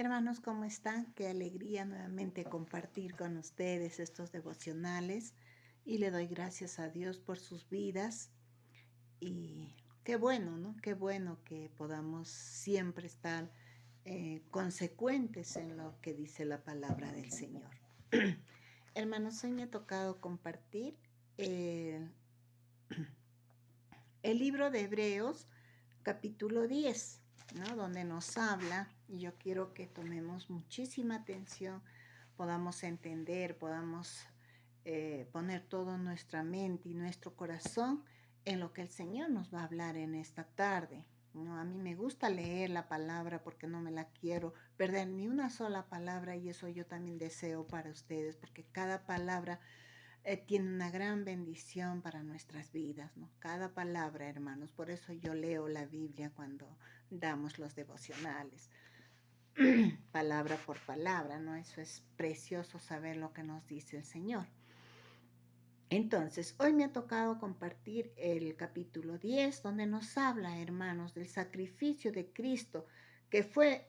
Hermanos, ¿cómo están? Qué alegría nuevamente compartir con ustedes estos devocionales y le doy gracias a Dios por sus vidas y qué bueno, ¿no? Qué bueno que podamos siempre estar consecuentes en lo que dice la palabra del Señor. Hermanos, hoy me ha tocado compartir el, el libro de Hebreos, capítulo 10, ¿no? Donde nos habla, y yo quiero que tomemos muchísima atención, podamos entender, podamos poner toda nuestra mente y nuestro corazón en lo que el Señor nos va a hablar en esta tarde. ¿No? A mí me gusta leer la palabra porque no me la quiero perder ni una sola palabra, y eso yo también deseo para ustedes, porque cada palabra tiene una gran bendición para nuestras vidas, ¿no? Cada palabra, hermanos. Por eso yo leo la Biblia cuando damos los devocionales, palabra por palabra, ¿no? Eso es precioso, saber lo que nos dice el Señor. Entonces, hoy me ha tocado compartir el capítulo 10, donde nos habla, hermanos, del sacrificio de Cristo, que fue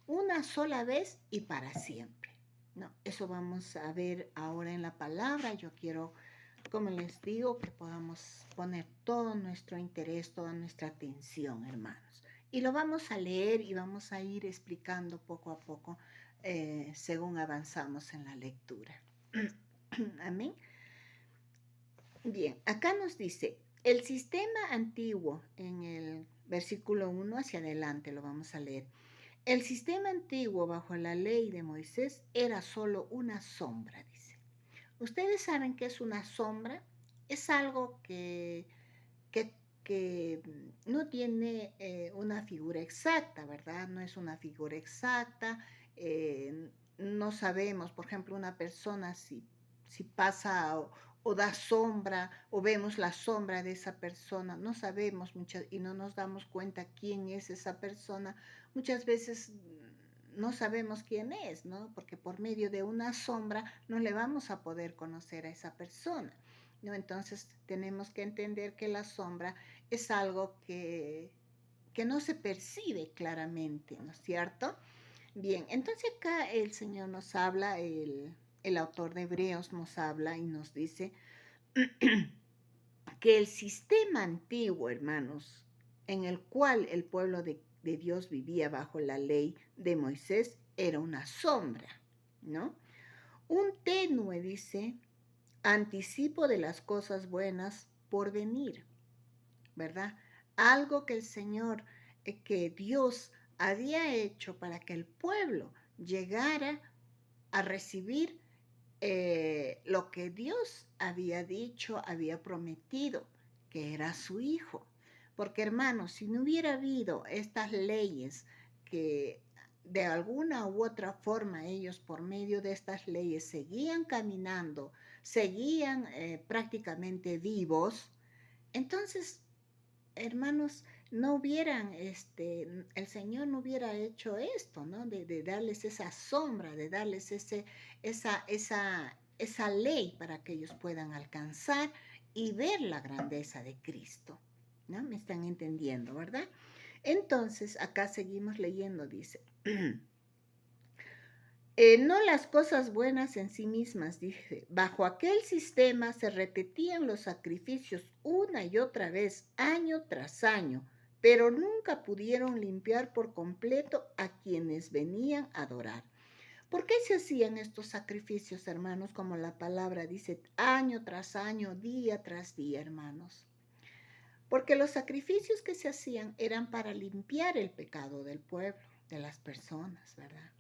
una sola vez y para siempre. No, eso vamos a ver ahora en la palabra. Yo quiero, como les digo, que podamos poner todo nuestro interés, toda nuestra atención, hermanos. Y lo vamos a leer y vamos a ir explicando poco a poco según avanzamos en la lectura. Amén. Bien, acá nos dice, el sistema antiguo, en el versículo 1 hacia adelante lo vamos a leer. El sistema antiguo bajo la ley de Moisés era solo una sombra, dice. ¿Ustedes saben qué es una sombra? Es algo que no tiene una figura exacta, ¿verdad? No es una figura exacta. No sabemos, por ejemplo, una persona si pasa o da sombra o vemos la sombra de esa persona, no sabemos muchas y no nos damos cuenta quién es esa persona. Muchas veces no sabemos quién es, ¿no? Porque por medio de una sombra no le vamos a poder conocer a esa persona, ¿no? Entonces tenemos que entender que la sombra es algo que no se percibe claramente, ¿no es cierto? Bien, entonces acá el Señor nos habla, el autor de Hebreos nos habla y nos dice que el sistema antiguo, hermanos, en el cual el pueblo de Dios vivía bajo la ley de Moisés, era una sombra, ¿no? Un tenue, dice, anticipo de las cosas buenas por venir, ¿verdad? Algo que el Señor, que Dios había hecho para que el pueblo llegara a recibir lo que Dios había dicho, había prometido, que era su Hijo. Porque hermanos, si no hubiera habido estas leyes que de alguna u otra forma ellos por medio de estas leyes seguían caminando, seguían prácticamente vivos, entonces hermanos, no hubieran, el Señor no hubiera hecho esto, ¿no? De darles esa sombra, de darles esa ley para que ellos puedan alcanzar y ver la grandeza de Cristo, ¿no? Me están entendiendo, ¿verdad? Entonces, acá seguimos leyendo, dice, no las cosas buenas en sí mismas, dije. Bajo aquel sistema se repetían los sacrificios una y otra vez, año tras año, pero nunca pudieron limpiar por completo a quienes venían a adorar. ¿Por qué se hacían estos sacrificios, hermanos? Como la palabra dice, año tras año, día tras día, hermanos. Porque los sacrificios que se hacían eran para limpiar el pecado del pueblo, de las personas, ¿verdad?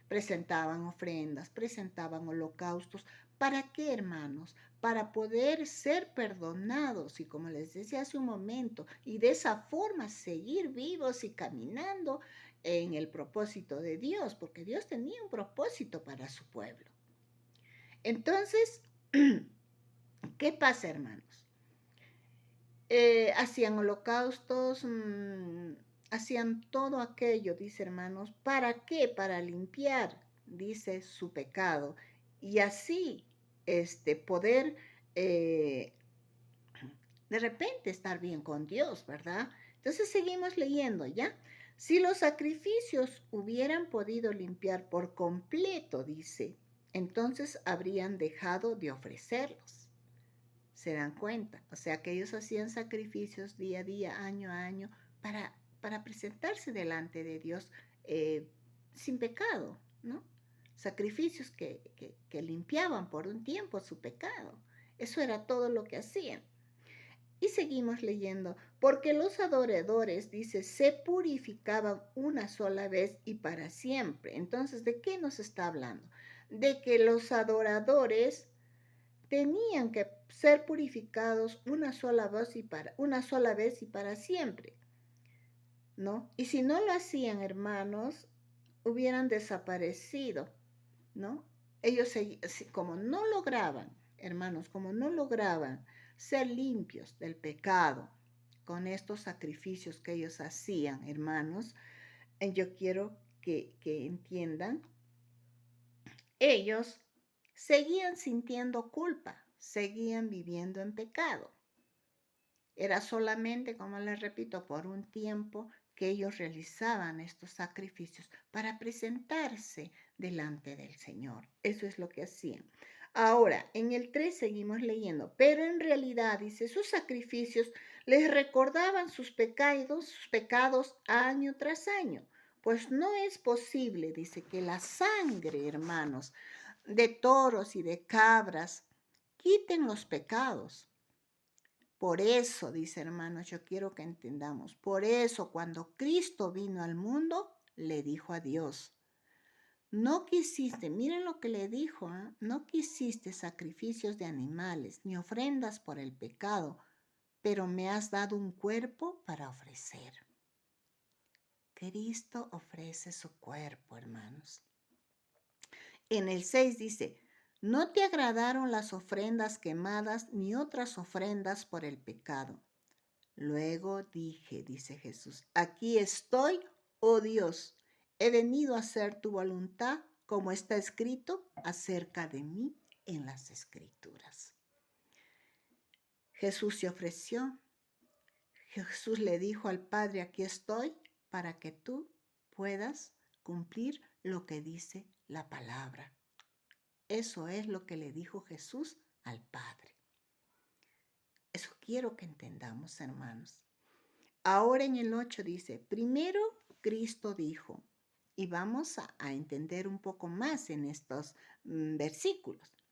Presentaban ofrendas, presentaban holocaustos. ¿Para qué, hermanos? Para poder ser perdonados y, como les decía hace un momento, y de esa forma seguir vivos y caminando en el propósito de Dios, porque Dios tenía un propósito para su pueblo. Entonces, ¿qué pasa, hermanos? Hacían holocaustos, hacían todo aquello, dice hermanos, ¿para qué? Para limpiar, dice, su pecado y así poder de repente estar bien con Dios, ¿verdad? Entonces seguimos leyendo, ¿ya? Si los sacrificios hubieran podido limpiar por completo, dice, entonces habrían dejado de ofrecerlos. ¿Se dan cuenta? O sea que ellos hacían sacrificios día a día, año a año, para presentarse delante de Dios eh, sin pecado, ¿no? Sacrificios que limpiaban por un tiempo su pecado. Eso era todo lo que hacían. Y seguimos leyendo, porque los adoradores, dice, se purificaban una sola vez y para siempre. Entonces, ¿de qué nos está hablando? De que los adoradores tenían que ser purificados una sola vez y para siempre, ¿no? Y si no lo hacían, hermanos, hubieran desaparecido, ¿no? Ellos, como no lograban, hermanos, como no lograban ser limpios del pecado con estos sacrificios que ellos hacían, hermanos, yo quiero que entiendan, ellos seguían sintiendo culpa, seguían viviendo en pecado. Era solamente, como les repito, por un tiempo que ellos realizaban estos sacrificios para presentarse delante del Señor. Eso es lo que hacían. Ahora, en el 3 seguimos leyendo, pero en realidad, dice, sus sacrificios les recordaban sus pecados año tras año. Pues no es posible, dice, que la sangre, hermanos, de toros y de cabras quiten los pecados. Por eso, dice hermanos, yo quiero que entendamos, por eso cuando Cristo vino al mundo, le dijo a Dios, no quisiste, miren lo que le dijo, ¿eh? No quisiste sacrificios de animales ni ofrendas por el pecado, pero me has dado un cuerpo para ofrecer. Cristo ofrece su cuerpo, hermanos. En el 6 dice, no te agradaron las ofrendas quemadas ni otras ofrendas por el pecado. Luego dije, dice Jesús, aquí estoy, oh Dios, he venido a hacer tu voluntad como está escrito acerca de mí en las Escrituras. Jesús se ofreció, Jesús le dijo al Padre, aquí estoy para que tú puedas cumplir lo que dice la palabra. Eso es lo que le dijo Jesús al Padre. Eso quiero que entendamos, hermanos. Ahora en el 8 dice, primero Cristo dijo, y vamos a entender un poco más en estos versículos.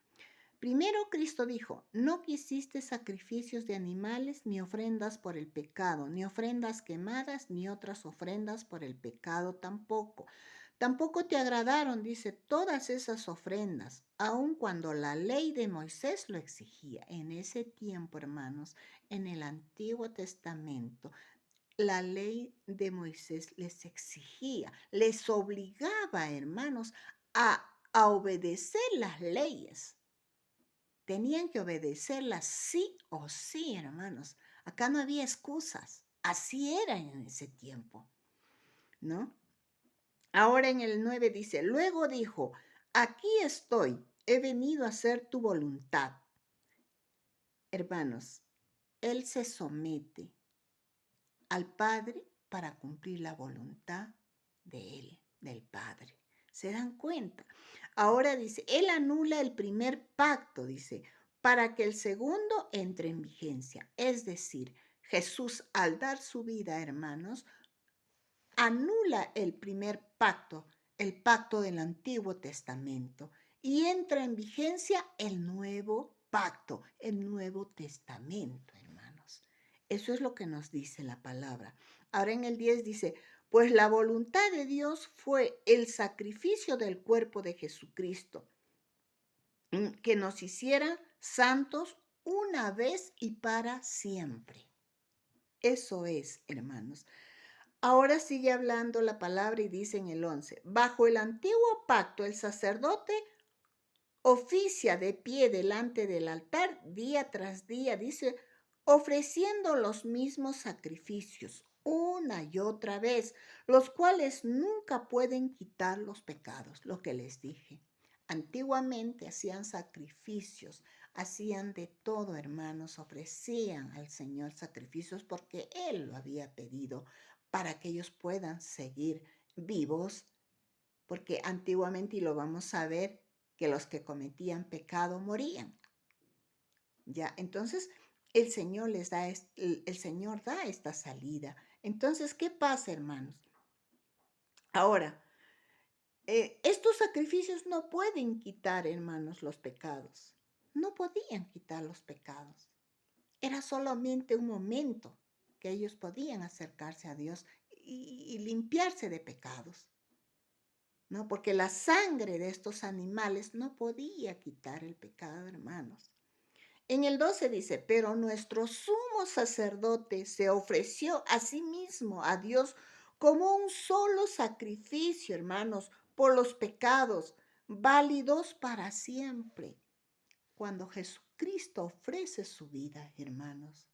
Primero Cristo dijo, no quisiste sacrificios de animales ni ofrendas por el pecado, ni ofrendas quemadas, ni otras ofrendas por el pecado tampoco. Tampoco te agradaron, dice, todas esas ofrendas, aun cuando la ley de Moisés lo exigía. En ese tiempo, hermanos, en el Antiguo Testamento, la ley de Moisés les exigía, les obligaba, hermanos, a obedecer las leyes. Tenían que obedecerlas sí o sí, hermanos. Acá no había excusas. Así era en ese tiempo, ¿no? Ahora en el 9 dice, luego dijo, aquí estoy, he venido a hacer tu voluntad. Hermanos, Él se somete al Padre para cumplir la voluntad de Él, del Padre. ¿Se dan cuenta? Ahora dice, Él anula el primer pacto, dice, para que el segundo entre en vigencia. Es decir, Jesús al dar su vida, hermanos, anula el primer pacto, el pacto del Antiguo Testamento, y entra en vigencia el nuevo pacto, el Nuevo Testamento, hermanos. Eso es lo que nos dice la palabra. Ahora en el 10 dice, pues la voluntad de Dios fue el sacrificio del cuerpo de Jesucristo, que nos hiciera santos una vez y para siempre. Eso es, hermanos. Ahora sigue hablando la palabra y dice en el 11, bajo el antiguo pacto el sacerdote oficia de pie delante del altar día tras día, dice, ofreciendo los mismos sacrificios una y otra vez, los cuales nunca pueden quitar los pecados, lo que les dije. Antiguamente hacían sacrificios, hacían de todo, hermanos, ofrecían al Señor sacrificios porque Él lo había pedido para que ellos puedan seguir vivos, porque antiguamente, y lo vamos a ver, que los que cometían pecado morían. Ya, entonces el Señor les da, el Señor da esta salida. Entonces, ¿qué pasa, hermanos? Ahora, estos sacrificios no pueden quitar, hermanos, los pecados. No podían quitar los pecados. Era solamente un momento que ellos podían acercarse a Dios y limpiarse de pecados, ¿no? Porque la sangre de estos animales no podía quitar el pecado, hermanos. En el 12 dice, pero nuestro sumo sacerdote se ofreció a sí mismo, a Dios, como un solo sacrificio, hermanos, por los pecados, válidos para siempre. Cuando Jesucristo ofrece su vida, hermanos,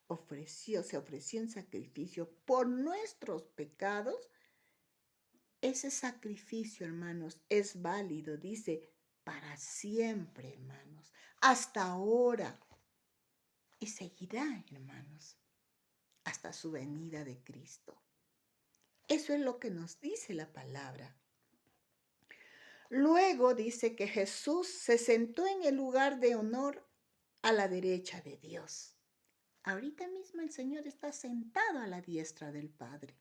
se ofreció en sacrificio por nuestros pecados. Ese sacrificio, hermanos, es válido, dice, para siempre, hermanos, hasta ahora. Y seguirá, hermanos, hasta su venida de Cristo. Eso es lo que nos dice la palabra. Luego dice que Jesús se sentó en el lugar de honor a la derecha de Dios. Ahorita mismo el Señor está sentado a la diestra del Padre.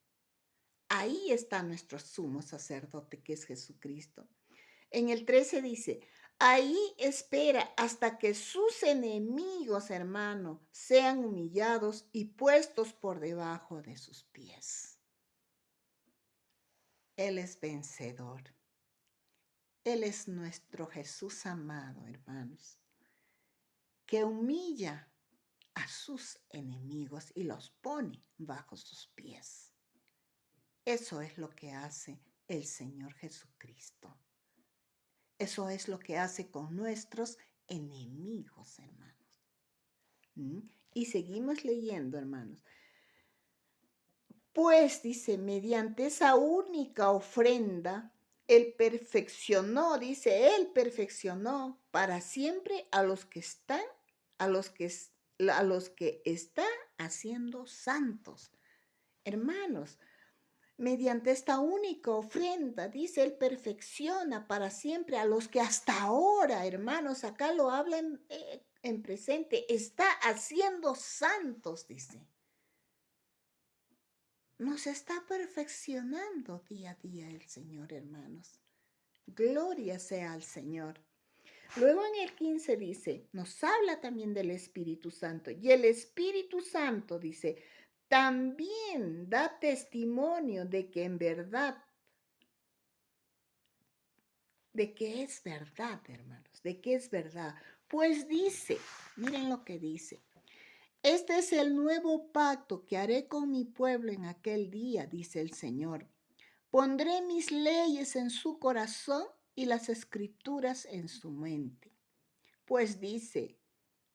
Ahí está nuestro sumo sacerdote, que es Jesucristo. En el 13 dice, ahí espera hasta que sus enemigos, hermano, sean humillados y puestos por debajo de sus pies. Él es vencedor. Él es nuestro Jesús amado, hermanos, que humilla a sus enemigos y los pone bajo sus pies. Eso es lo que hace el Señor Jesucristo. Eso es lo que hace con nuestros enemigos, hermanos. Y seguimos leyendo, hermanos. Pues, dice, mediante esa única ofrenda, Él perfeccionó para siempre a los que están, a los que está haciendo santos. Hermanos, mediante esta única ofrenda, dice, Él perfecciona para siempre a los que hasta ahora, hermanos, acá lo hablan en presente, está haciendo santos, dice. Nos está perfeccionando día a día el Señor, hermanos. Gloria sea al Señor. Luego en el 15 dice, nos habla también del Espíritu Santo. Y el Espíritu Santo dice, también da testimonio de que en verdad, de que es verdad, hermanos, de que es verdad. Pues dice, miren lo que dice. Este es el nuevo pacto que haré con mi pueblo en aquel día, dice el Señor. Pondré mis leyes en su corazón y las escrituras en su mente. Pues dice,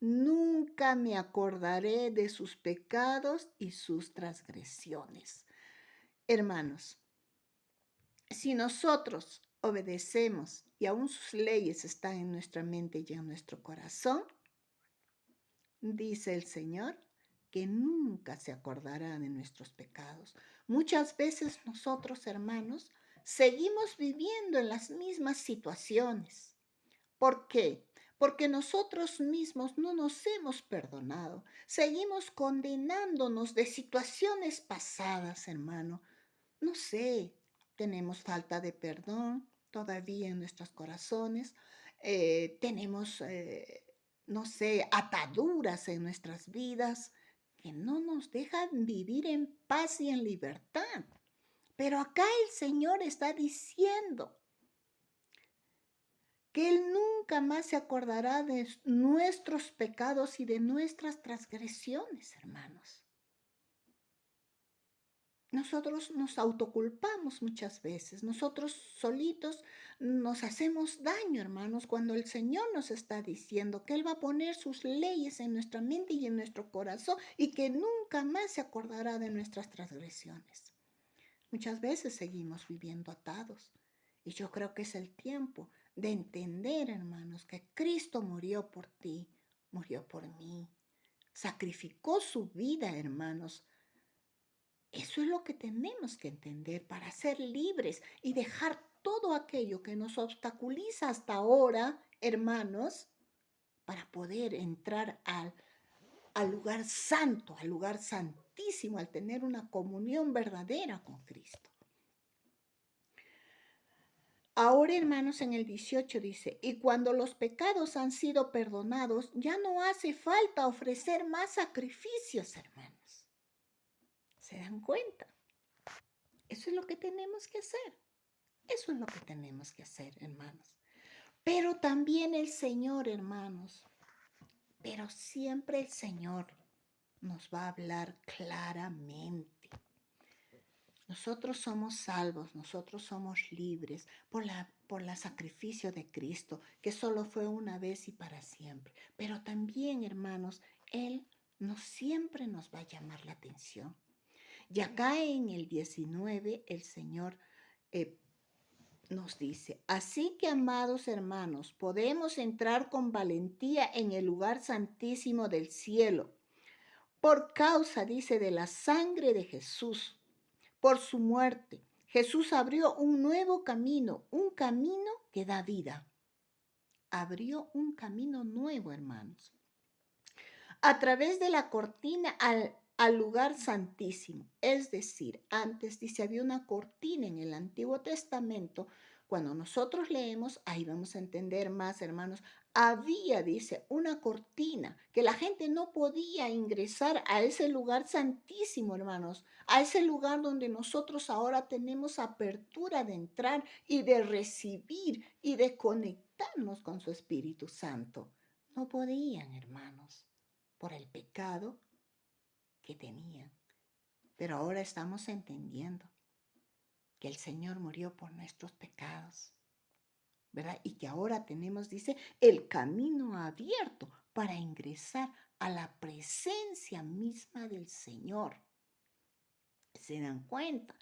nunca me acordaré de sus pecados y sus transgresiones. Hermanos, si nosotros obedecemos y aún sus leyes están en nuestra mente y en nuestro corazón, dice el Señor, que nunca se acordará de nuestros pecados. Muchas veces nosotros, hermanos, seguimos viviendo en las mismas situaciones. ¿Por qué? Porque nosotros mismos no nos hemos perdonado. Seguimos condenándonos de situaciones pasadas, hermano. No sé, tenemos falta de perdón todavía en nuestros corazones. Tenemos no sé, ataduras en nuestras vidas que no nos dejan vivir en paz y en libertad. Pero acá el Señor está diciendo que Él nunca más se acordará de nuestros pecados y de nuestras transgresiones, hermanos. Nosotros nos autoculpamos muchas veces, nosotros solitos nos hacemos daño, hermanos, cuando el Señor nos está diciendo que Él va a poner sus leyes en nuestra mente y en nuestro corazón y que nunca más se acordará de nuestras transgresiones. Muchas veces seguimos viviendo atados y yo creo que es el tiempo de entender, hermanos, que Cristo murió por ti, murió por mí, sacrificó su vida, hermanos, Eso es lo que tenemos que entender para ser libres y dejar todo aquello que nos obstaculiza hasta ahora, hermanos, para poder entrar al lugar santo, al lugar santísimo, al tener una comunión verdadera con Cristo. Ahora, hermanos, en el 18 dice, y cuando los pecados han sido perdonados, ya no hace falta ofrecer más sacrificios, hermanos. ¿Se dan cuenta? Eso es lo que tenemos que hacer. Eso es lo que tenemos que hacer, hermanos. Pero también el Señor, hermanos, pero siempre el Señor nos va a hablar claramente. Nosotros somos salvos, nosotros somos libres por la sacrificio de Cristo, que solo fue una vez y para siempre. Pero también, hermanos, Él no siempre nos va a llamar la atención. Y acá en el 19, el Señor nos dice, así que, amados hermanos, podemos entrar con valentía en el lugar santísimo del cielo, por causa, dice, de la sangre de Jesús. Por su muerte, Jesús abrió un nuevo camino, un camino que da vida. Abrió un camino nuevo, hermanos. A través de la cortina al lugar santísimo. Es decir, antes dice, había una cortina en el Antiguo Testamento. Cuando nosotros leemos, ahí vamos a entender más, hermanos. Había, dice, una cortina que la gente no podía ingresar a ese lugar santísimo, hermanos, a ese lugar donde nosotros ahora tenemos apertura de entrar y de recibir y de conectarnos con su Espíritu Santo. No podían, hermanos, por el pecado que tenían. Pero ahora estamos entendiendo que el Señor murió por nuestros pecados, ¿verdad? Y que ahora tenemos, dice, el camino abierto para ingresar a la presencia misma del Señor. ¿Se dan cuenta?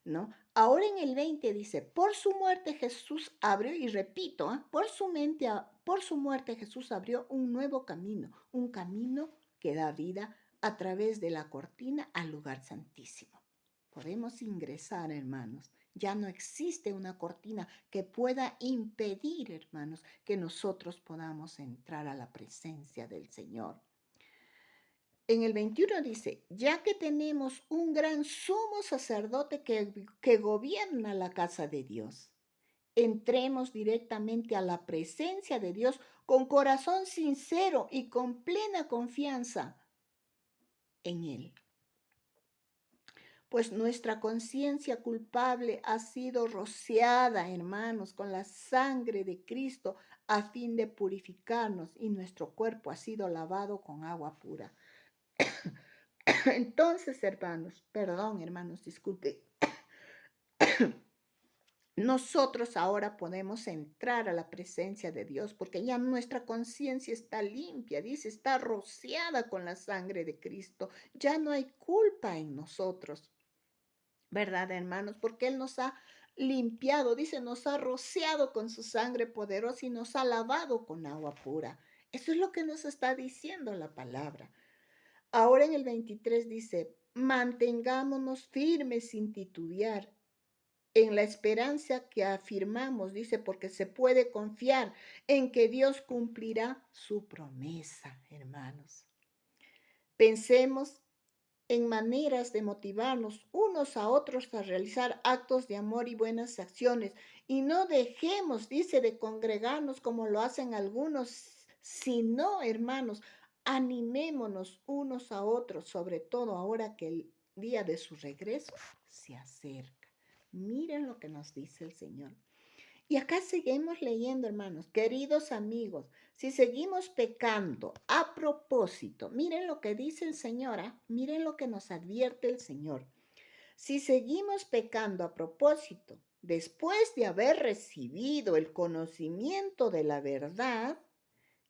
¿No? Ahora en el 20 dice, por su muerte Jesús abrió, y repito, por su muerte Jesús abrió un nuevo camino, un camino que da vida a través de la cortina al lugar santísimo. Podemos ingresar, hermanos. Ya no existe una cortina que pueda impedir, hermanos, que nosotros podamos entrar a la presencia del Señor. En el 21 dice, ya que tenemos un gran sumo sacerdote que gobierna la casa de Dios, entremos directamente a la presencia de Dios con corazón sincero y con plena confianza en Él. Pues nuestra conciencia culpable ha sido rociada, hermanos, con la sangre de Cristo a fin de purificarnos, y nuestro cuerpo ha sido lavado con agua pura. Entonces, hermanos, disculpe. Nosotros ahora podemos entrar a la presencia de Dios porque ya nuestra conciencia está limpia, dice, está rociada con la sangre de Cristo. Ya no hay culpa en nosotros, ¿verdad, hermanos? Porque Él nos ha limpiado, dice, nos ha rociado con su sangre poderosa y nos ha lavado con agua pura. Eso es lo que nos está diciendo la palabra. Ahora en el 23 dice, mantengámonos firmes sin titubear en la esperanza que afirmamos, dice, porque se puede confiar en que Dios cumplirá su promesa, hermanos. Pensemos en maneras de motivarnos unos a otros a realizar actos de amor y buenas acciones, y no dejemos, dice, de congregarnos como lo hacen algunos, sino, hermanos, animémonos unos a otros, sobre todo ahora que el día de su regreso se acerca. Miren lo que nos dice el Señor. Y acá seguimos leyendo, hermanos, queridos amigos, si seguimos pecando a propósito, miren lo que dice el Señor, miren lo que nos advierte el Señor. Si seguimos pecando a propósito, después de haber recibido el conocimiento de la verdad,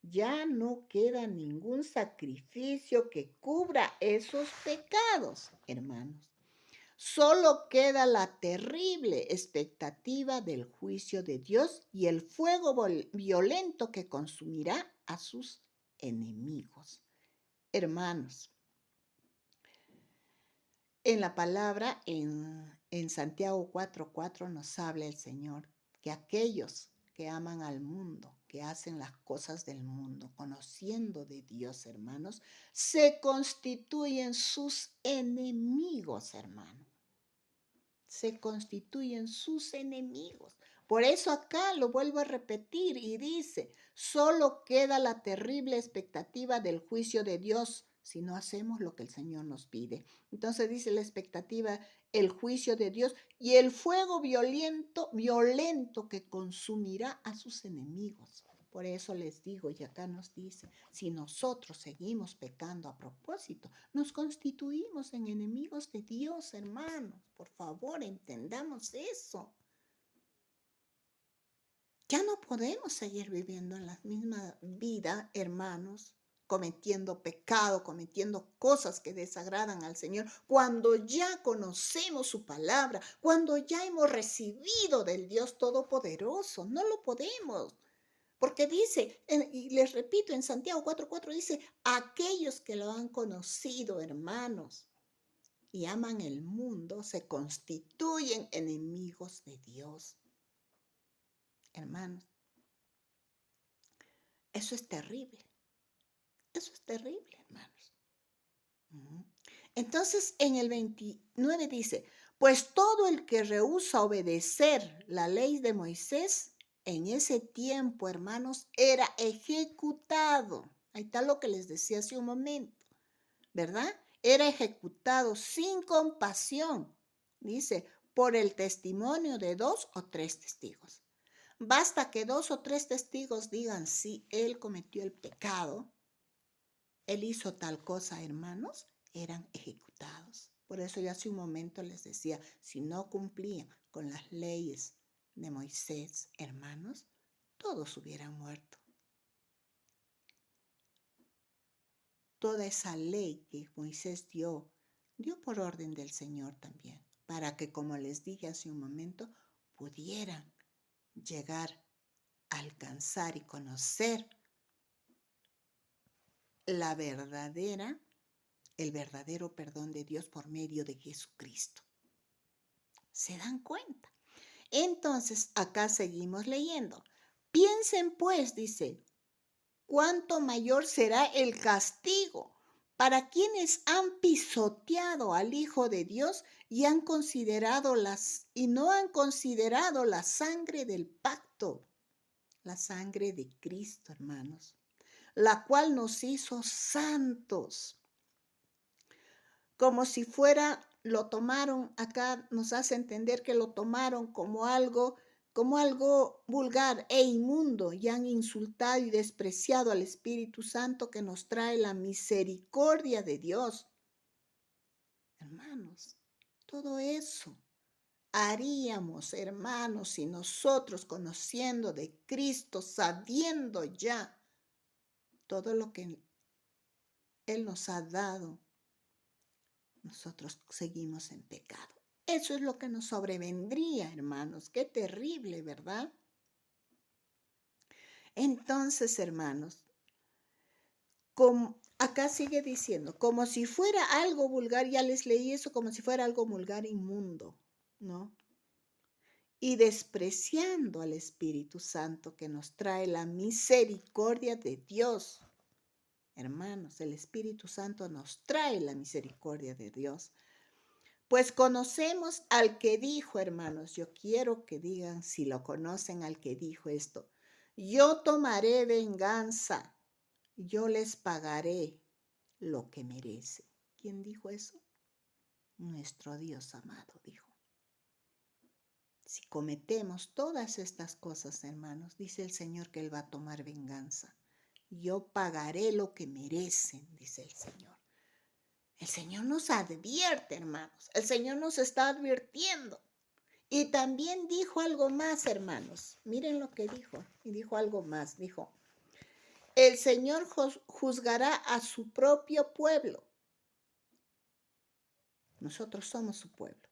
ya no queda ningún sacrificio que cubra esos pecados, hermanos. Solo queda la terrible expectativa del juicio de Dios y el fuego violento que consumirá a sus enemigos. Hermanos, En la palabra, en Santiago 4:4 nos habla el Señor que aquellos que aman al mundo, que hacen las cosas del mundo, conociendo de Dios, hermanos, se constituyen sus enemigos, hermanos. Se constituyen sus enemigos. Por eso acá lo vuelvo a repetir y dice, solo queda la terrible expectativa del juicio de Dios si no hacemos lo que el Señor nos pide. Entonces dice la expectativa, el juicio de Dios y el fuego violento que consumirá a sus enemigos. Por eso les digo, y acá nos dice, si nosotros seguimos pecando a propósito, nos constituimos en enemigos de Dios, hermanos. Por favor, entendamos eso. Ya no podemos seguir viviendo en la misma vida, hermanos, cometiendo pecado, cometiendo cosas que desagradan al Señor, cuando ya conocemos su palabra, cuando ya hemos recibido del Dios Todopoderoso. No lo podemos. Porque dice, y les repito, en Santiago 4:4 dice, aquellos que lo han conocido, hermanos, y aman el mundo, se constituyen enemigos de Dios. Hermanos, eso es terrible. Eso es terrible, hermanos. Entonces, en el 29 dice, pues todo el que rehúsa obedecer la ley de Moisés, en ese tiempo, hermanos, era ejecutado. Ahí está lo que les decía hace un momento, ¿verdad? Era ejecutado sin compasión, dice, por el testimonio de 2 o 3 testigos. Basta que 2 o 3 testigos digan, sí, él cometió el pecado, él hizo tal cosa, hermanos, eran ejecutados. Por eso yo hace un momento les decía, si no cumplían con las leyes de Moisés, hermanos, todos hubieran muerto. Toda esa ley que Moisés dio por orden del Señor también, para que, como les dije hace un momento, pudieran llegar a alcanzar y conocer el verdadero perdón de Dios por medio de Jesucristo. ¿Se dan cuenta? Entonces, acá seguimos leyendo. Piensen pues, dice, cuánto mayor será el castigo para quienes han pisoteado al Hijo de Dios y no han considerado la sangre del pacto, la sangre de Cristo, hermanos, la cual nos hizo santos. Como si fuera, lo tomaron, acá nos hace entender que lo tomaron como algo vulgar e inmundo, y han insultado y despreciado al Espíritu Santo que nos trae la misericordia de Dios. Hermanos, todo eso haríamos, hermanos, si nosotros, conociendo de Cristo, sabiendo ya todo lo que Él nos ha dado, nosotros seguimos en pecado. Eso es lo que nos sobrevendría, hermanos. Qué terrible, ¿verdad? Entonces, hermanos, acá sigue diciendo, como si fuera algo vulgar, ya les leí eso, como si fuera algo vulgar, inmundo, ¿no? Y despreciando al Espíritu Santo que nos trae la misericordia de Dios. Hermanos, el Espíritu Santo nos trae la misericordia de Dios. Pues conocemos al que dijo, hermanos, yo quiero que digan si lo conocen al que dijo esto. Yo tomaré venganza, yo les pagaré lo que merece. ¿Quién dijo eso? Nuestro Dios amado dijo. Si cometemos todas estas cosas, hermanos, dice el Señor que Él va a tomar venganza. Yo pagaré lo que merecen, dice el Señor. El Señor nos advierte, hermanos. El Señor nos está advirtiendo. Y también dijo algo más, hermanos. Miren lo que dijo. Y dijo algo más. Dijo, el Señor juzgará a su propio pueblo. Nosotros somos su pueblo.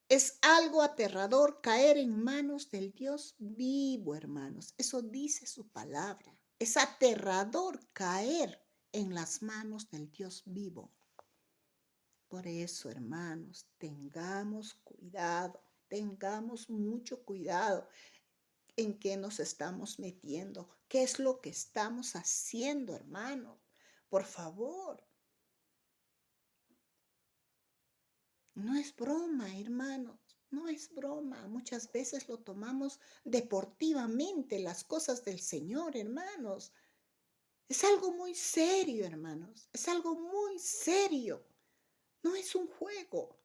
Es algo aterrador caer en manos del Dios vivo, hermanos. Eso dice su palabra. Es aterrador caer en las manos del Dios vivo. por eso, hermanos, tengamos mucho cuidado en qué nos estamos metiendo, qué es lo que estamos haciendo, hermanos. Por favor, no es broma, hermanos, no es broma. Muchas veces lo tomamos deportivamente, las cosas del Señor, hermanos. Es algo muy serio, hermanos, es algo muy serio. No es un juego.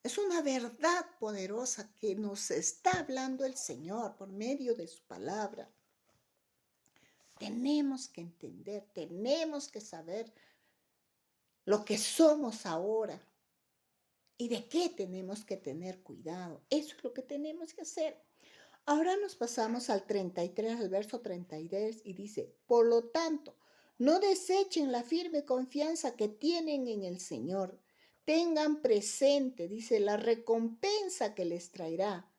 Es una verdad poderosa que nos está hablando el Señor por medio de su palabra. Tenemos que entender, tenemos que saber lo que somos ahora y de qué tenemos que tener cuidado. Eso es lo que tenemos que hacer. Ahora nos pasamos al 33, al verso 33 y dice, por lo tanto, no desechen la firme confianza que tienen en el Señor. Tengan presente, dice, la recompensa que les traerá.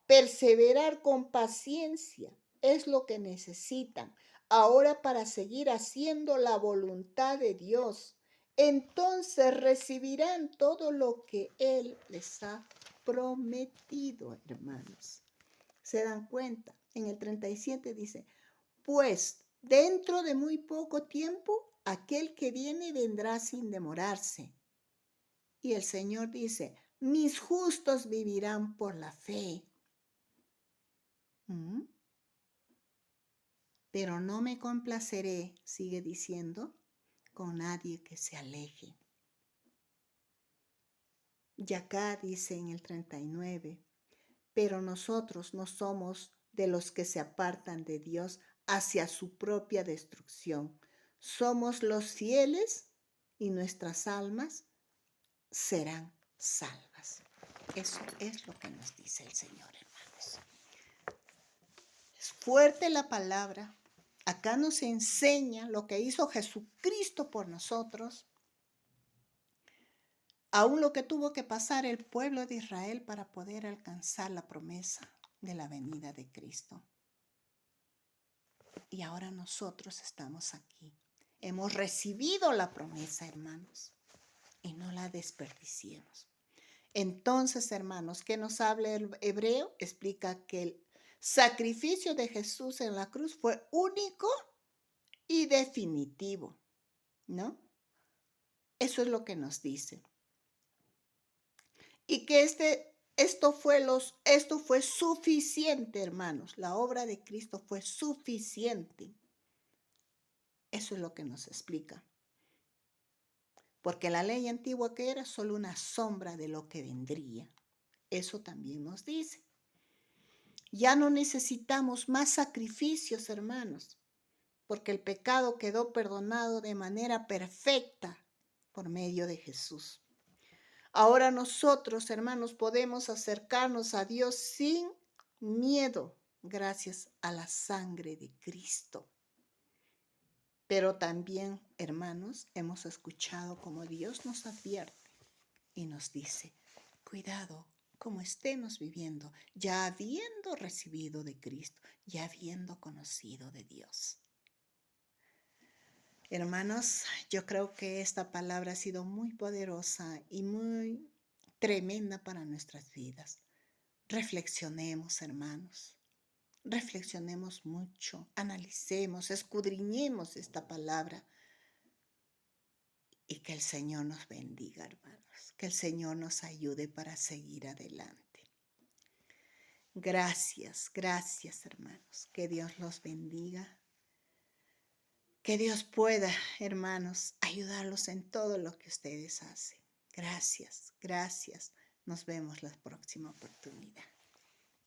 Perseverar con paciencia es lo que necesitan ahora para seguir haciendo la voluntad de Dios. Entonces recibirán todo lo que Él les ha prometido, hermanos. ¿Se dan cuenta? En el 37 dice, pues dentro de muy poco tiempo, aquel que viene vendrá sin demorarse. Y el Señor dice, mis justos vivirán por la fe. Pero no me complaceré, sigue diciendo, con nadie que se aleje. Y acá dice en el 39, pero nosotros no somos de los que se apartan de Dios hacia su propia destrucción. Somos los fieles y nuestras almas serán salvas. Eso es lo que nos dice el Señor, hermanos. Es fuerte la palabra. Acá nos enseña lo que hizo Jesucristo por nosotros, aún lo que tuvo que pasar el pueblo de Israel para poder alcanzar la promesa de la venida de Cristo. Y ahora nosotros estamos aquí. Hemos recibido la promesa, hermanos, y no la desperdiciemos. Entonces, hermanos, ¿qué nos habla el hebreo? Explica que el sacrificio de Jesús en la cruz fue único y definitivo, ¿no? Eso es lo que nos dice. Y que esto fue suficiente, hermanos. La obra de Cristo fue suficiente. Eso es lo que nos explica. Porque la ley antigua que era solo una sombra de lo que vendría. Eso también nos dice. Ya no necesitamos más sacrificios, hermanos, porque el pecado quedó perdonado de manera perfecta por medio de Jesús. Ahora nosotros, hermanos, podemos acercarnos a Dios sin miedo, gracias a la sangre de Cristo. Pero también, hermanos, hemos escuchado cómo Dios nos advierte y nos dice, cuidado, como estemos viviendo, ya habiendo recibido de Cristo, ya habiendo conocido de Dios. Hermanos, yo creo que esta palabra ha sido muy poderosa y muy tremenda para nuestras vidas. Reflexionemos, hermanos. Reflexionemos mucho, analicemos, escudriñemos esta palabra y que el Señor nos bendiga, hermanos. Que el Señor nos ayude para seguir adelante. Gracias, gracias, hermanos. Que Dios los bendiga. Que Dios pueda, hermanos, ayudarlos en todo lo que ustedes hacen. Gracias, gracias. Nos vemos la próxima oportunidad.